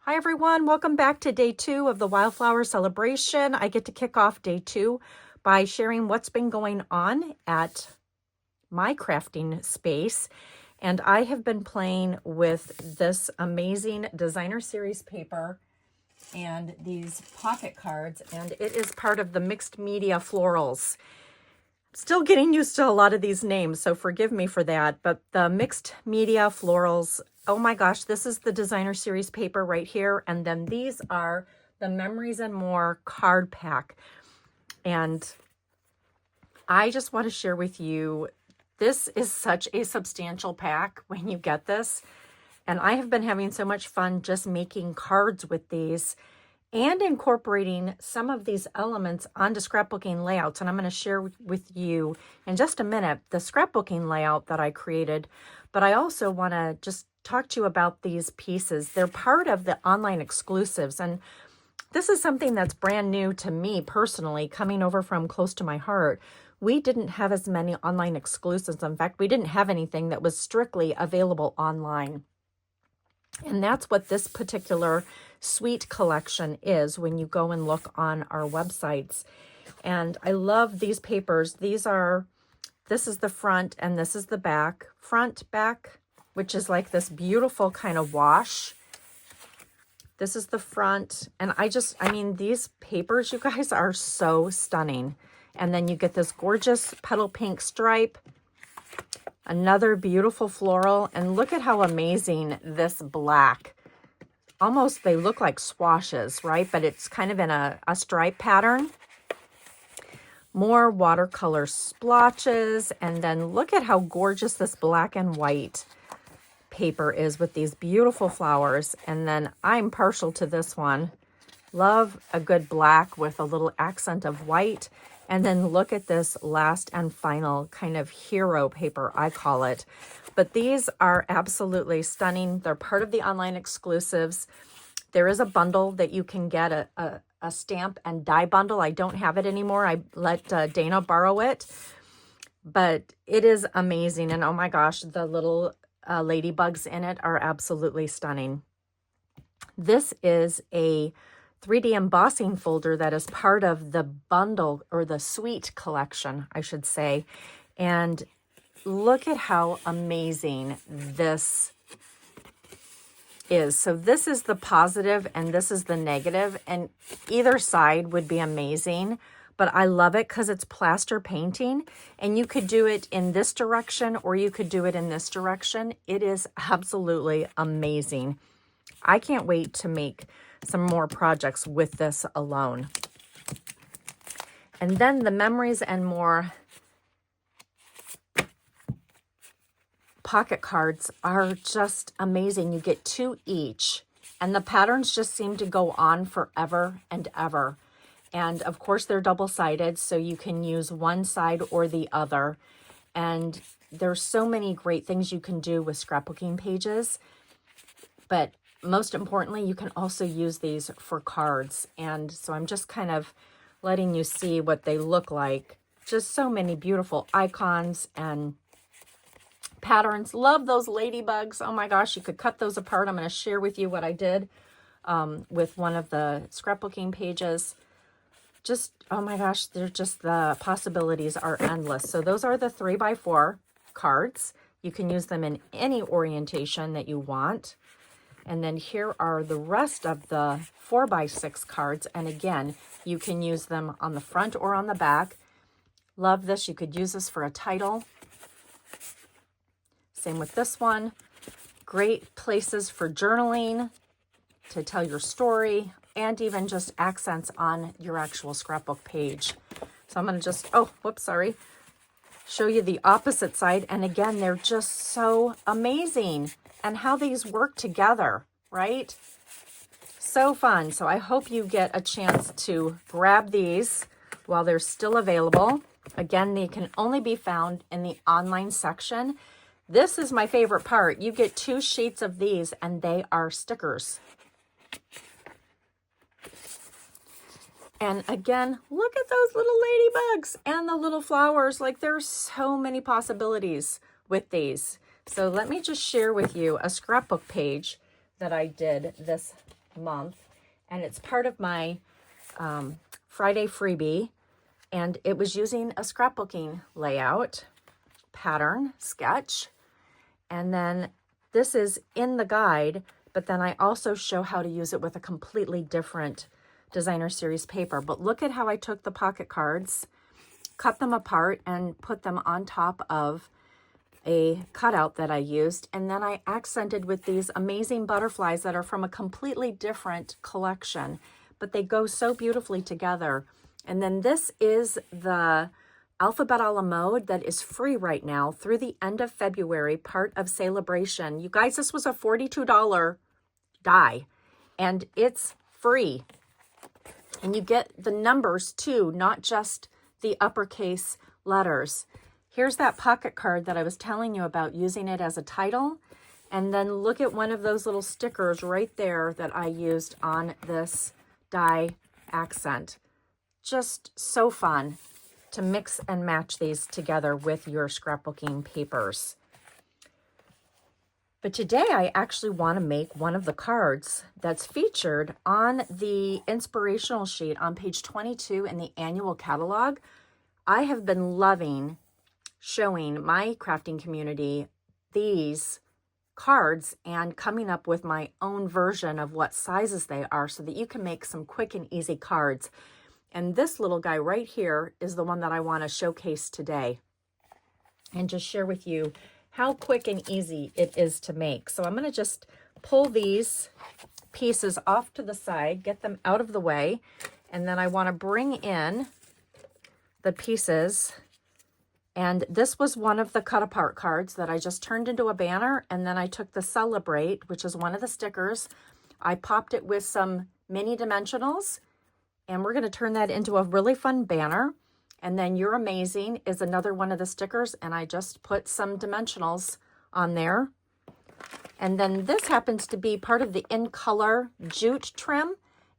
Hi everyone, welcome back to day 2 of the Wildflower Celebration. I get to kick off day 2 by sharing what's been going on at my crafting space. And I have been playing with this amazing designer series paper and these pocket cards, and it is part of the Mixed Media Florals. Still getting used to a lot of these names, so forgive me for that, but the Mixed Media Florals, oh my gosh, this is the designer series paper right here, and then these are the Memories and More card pack. And I just want to share with you, this is such a substantial pack when you get this, and I have been having so much fun just making cards with these and incorporating some of these elements onto scrapbooking layouts. And I'm going to share with you in just a minute the scrapbooking layout that I created. But I also want to just talk to you about these pieces. They're part of the online exclusives. And this is something that's brand new to me personally, coming over from close to my heart. We didn't have as many online exclusives. In fact, we didn't have anything that was strictly available online. And that's what this particular suite collection is when you go and look on our websites. And I love these papers. This is the front and this is the back. Front, back, which is like this beautiful kind of wash. This is the front. And I mean, these papers, you guys, are so stunning. And then you get this gorgeous petal pink stripe. Another beautiful floral, and look at how amazing this black. Almost, they look like swashes, right? But it's kind of in a stripe pattern. More watercolor splotches, and then look at how gorgeous this black and white paper is with these beautiful flowers. And then I'm partial to this one. Love a good black with a little accent of white. And then look at this last and final kind of hero paper, I call it. But these are absolutely stunning. They're part of the online exclusives. There is a bundle that you can get, a stamp and die bundle. I don't have it anymore. I let Dana borrow it. But it is amazing. And oh my gosh, the little ladybugs in it are absolutely stunning. This is a 3D embossing folder that is part of the bundle, or the suite collection, I should say. And look at how amazing this is. So this is the positive and this is the negative, and either side would be amazing. But I love it because it's plaster painting, and you could do it in this direction or you could do it in this direction. It is absolutely amazing. I can't wait to make some more projects with this alone. And then the Memories and More pocket cards are just amazing. You get 2 each, and the patterns just seem to go on forever and ever. And of course they're double-sided, so you can use one side or the other. And there's so many great things you can do with scrapbooking pages, but most importantly, you can also use these for cards. And so I'm just kind of letting you see what they look like. Just so many beautiful icons and patterns. Love those ladybugs. Oh my gosh, you could cut those apart. I'm going to share with you what I did with one of the scrapbooking pages. Just, oh my gosh, they're just, the possibilities are endless. So those are the 3x4 cards. You can use them in any orientation that you want. And then here are the rest of the 4x6 cards. And again, you can use them on the front or on the back. Love this. You could use this for a title. Same with this one. Great places for journaling, to tell your story, and even just accents on your actual scrapbook page. So I'm going to just, show you the opposite side. And again, they're just so amazing. And how these work together, right? So fun. So I hope you get a chance to grab these while they're still available. Again, they can only be found in the online section. This is my favorite part. You get 2 sheets of these, and they are stickers. And again, look at those little ladybugs and the little flowers. Like, there's so many possibilities with these. So let me just share with you a scrapbook page that I did this month, and it's part of my Friday freebie, and it was using a scrapbooking layout, pattern, sketch, and then this is in the guide, but then I also show how to use it with a completely different designer series paper. But look at how I took the pocket cards, cut them apart, and put them on top of a cutout that I used, and then I accented with these amazing butterflies that are from a completely different collection, but they go so beautifully together. And then this is the Alphabet a la Mode that is free right now through the end of February, part of Celebration. You guys, this was a $42 die, and it's free. And you get the numbers too, not just the uppercase letters. Here's that pocket card that I was telling you about, using it as a title. And then look at one of those little stickers right there that I used on this die accent. Just so fun to mix and match these together with your scrapbooking papers. But today I actually want to make one of the cards that's featured on the inspirational sheet on page 22 in the annual catalog. I have been loving showing my crafting community these cards and coming up with my own version of what sizes they are so that you can make some quick and easy cards. And this little guy right here is the one that I want to showcase today and just share with you how quick and easy it is to make. So I'm going to just pull these pieces off to the side, get them out of the way, and then I want to bring in the pieces. And this was one of the cut apart cards that I just turned into a banner, and then I took the Celebrate, which is one of the stickers. I popped it with some mini dimensionals, and we're going to turn that into a really fun banner. And then You're Amazing is another one of the stickers, and I just put some dimensionals on there. And then this happens to be part of the In Color jute trim,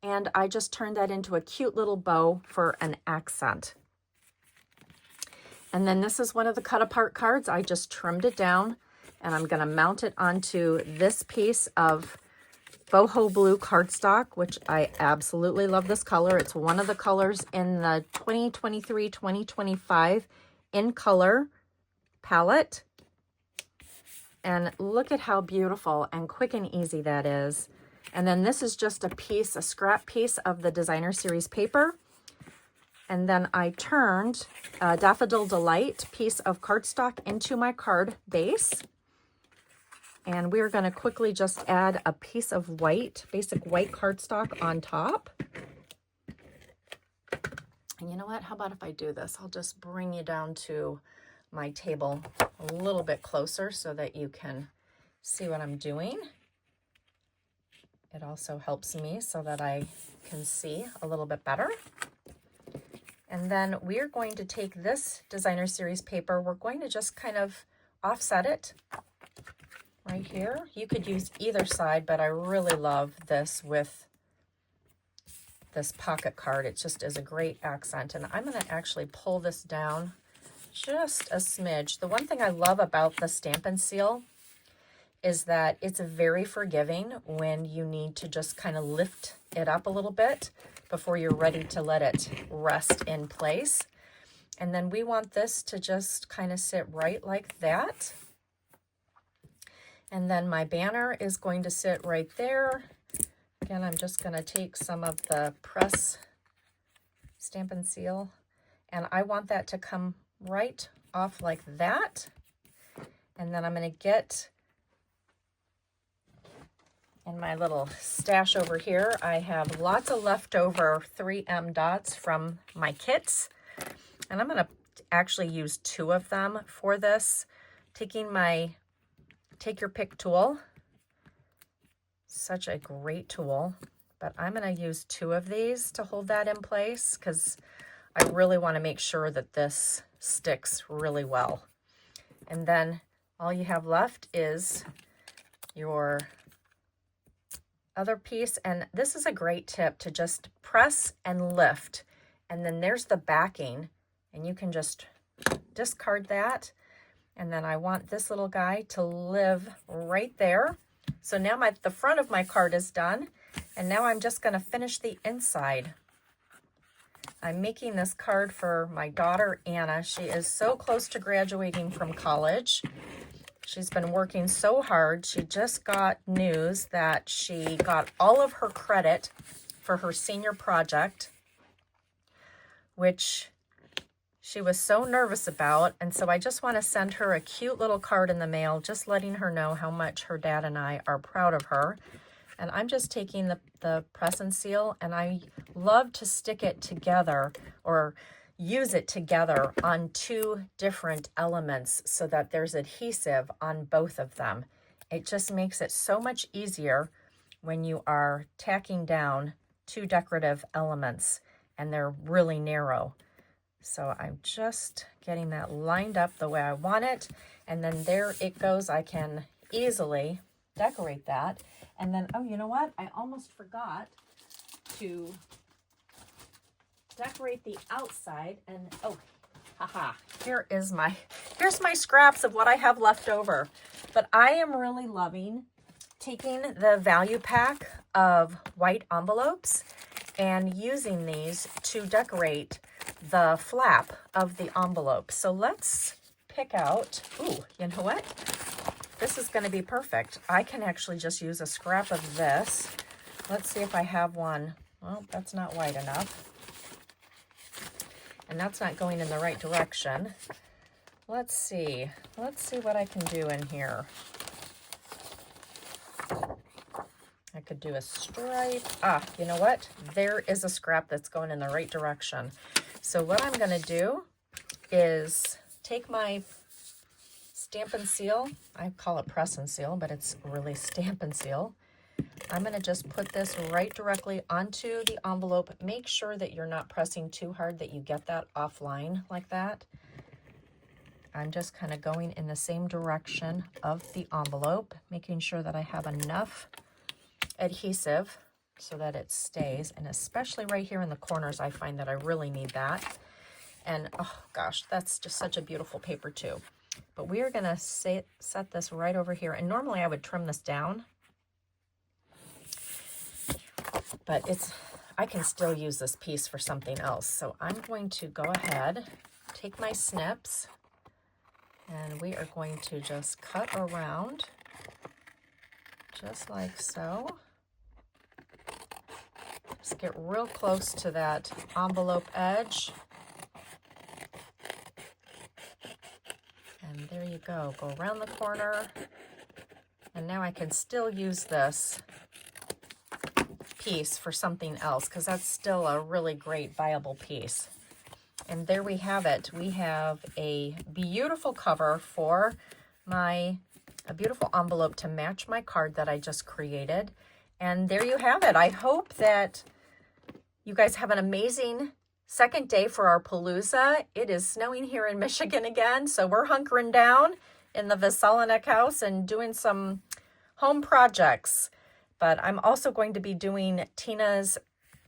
and I just turned that into a cute little bow for an accent. And then this is one of the cut apart cards. I just trimmed it down, and I'm going to mount it onto this piece of boho blue cardstock, which I absolutely love this color. It's one of the colors in the 2023-2025 In Color palette. And look at how beautiful and quick and easy that is. And then this is just a piece, a scrap piece of the designer series paper. And then I turned a Daffodil Delight piece of cardstock into my card base. And we're going to quickly just add a piece of white, basic white cardstock on top. And you know what? How about if I do this? I'll just bring you down to my table a little bit closer so that you can see what I'm doing. It also helps me so that I can see a little bit better. And then we're going to take this designer series paper. We're going to just kind of offset it right here. You could use either side, but I really love this with this pocket card. It just is a great accent. And I'm going to actually pull this down just a smidge. The one thing I love about the Stamp and Seal is that it's very forgiving when you need to just kind of lift it up a little bit before you're ready to let it rest in place. And then we want this to just kind of sit right like that. And then my banner is going to sit right there. Again, I'm just going to take some of the press Stamp and Seal, and I want that to come right off like that. And then I'm going to get in my little stash over here, I have lots of leftover 3M dots from my kits. And I'm going to actually use 2 of them for this. Taking my Take Your Pick tool. Such a great tool. But I'm going to use 2 of these to hold that in place because I really want to make sure that this sticks really well. And then all you have left is your other piece, and this is a great tip to just press and lift, and then there's the backing, and you can just discard that. And then I want this little guy to live right there. So now the front of my card is done, And now I'm just going to finish the inside. I'm making this card for my daughter, Anna. She is so close to graduating from college. She's been working so hard. She just got news that she got all of her credit for her senior project, which she was so nervous about. And so I just want to send her a cute little card in the mail, just letting her know how much her dad and I are proud of her. And I'm just taking the press and seal, and I love to stick it together or use it together on two different elements so that there's adhesive on both of them. It just makes it so much easier when you are tacking down two decorative elements and they're really narrow. So I'm just getting that lined up the way I want it. And then there it goes. I can easily decorate that. And then, oh, you know what? I almost forgot to decorate the outside. And oh, haha, here's my scraps of what I have left over. But I am really loving taking the value pack of white envelopes and using these to decorate the flap of the envelope. So let's pick out, ooh, you know what? This is going to be perfect. I can actually just use a scrap of this. Let's see if I have one. Well, that's not wide enough. And that's not going in the right direction. Let's see what I can do in here. I could do a stripe. Ah, you know what? There is a scrap that's going in the right direction. So what I'm going to do is take my Stamp and Seal. I call it press and seal, but it's really Stamp and Seal. I'm going to just put this right directly onto the envelope. Make sure that you're not pressing too hard, that you get that offline like that. I'm just kind of going in the same direction of the envelope, making sure that I have enough adhesive so that it stays. And especially right here in the corners, I find that I really need that. And oh gosh, that's just such a beautiful paper too. But we are going to set this right over here. And normally I would trim this down, but I can still use this piece for something else. So I'm going to go ahead, take my snips, and we are going to just cut around just like so. Just get real close to that envelope edge. And there you go. Go around the corner. And now I can still use this piece for something else because that's still a really great viable piece. And there we have it. We have a beautiful cover for a beautiful envelope to match my card that I just created. And there you have it. I hope that you guys have an amazing second day for our Palooza. It is snowing here in Michigan again, so we're hunkering down in the Veselinek house and doing some home projects. But I'm also going to be doing Tina's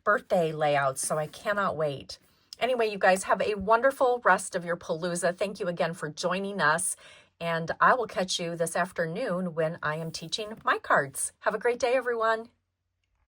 birthday layouts, so I cannot wait. Anyway, you guys have a wonderful rest of your Palooza. Thank you again for joining us, and I will catch you this afternoon when I am teaching my cards. Have a great day, everyone.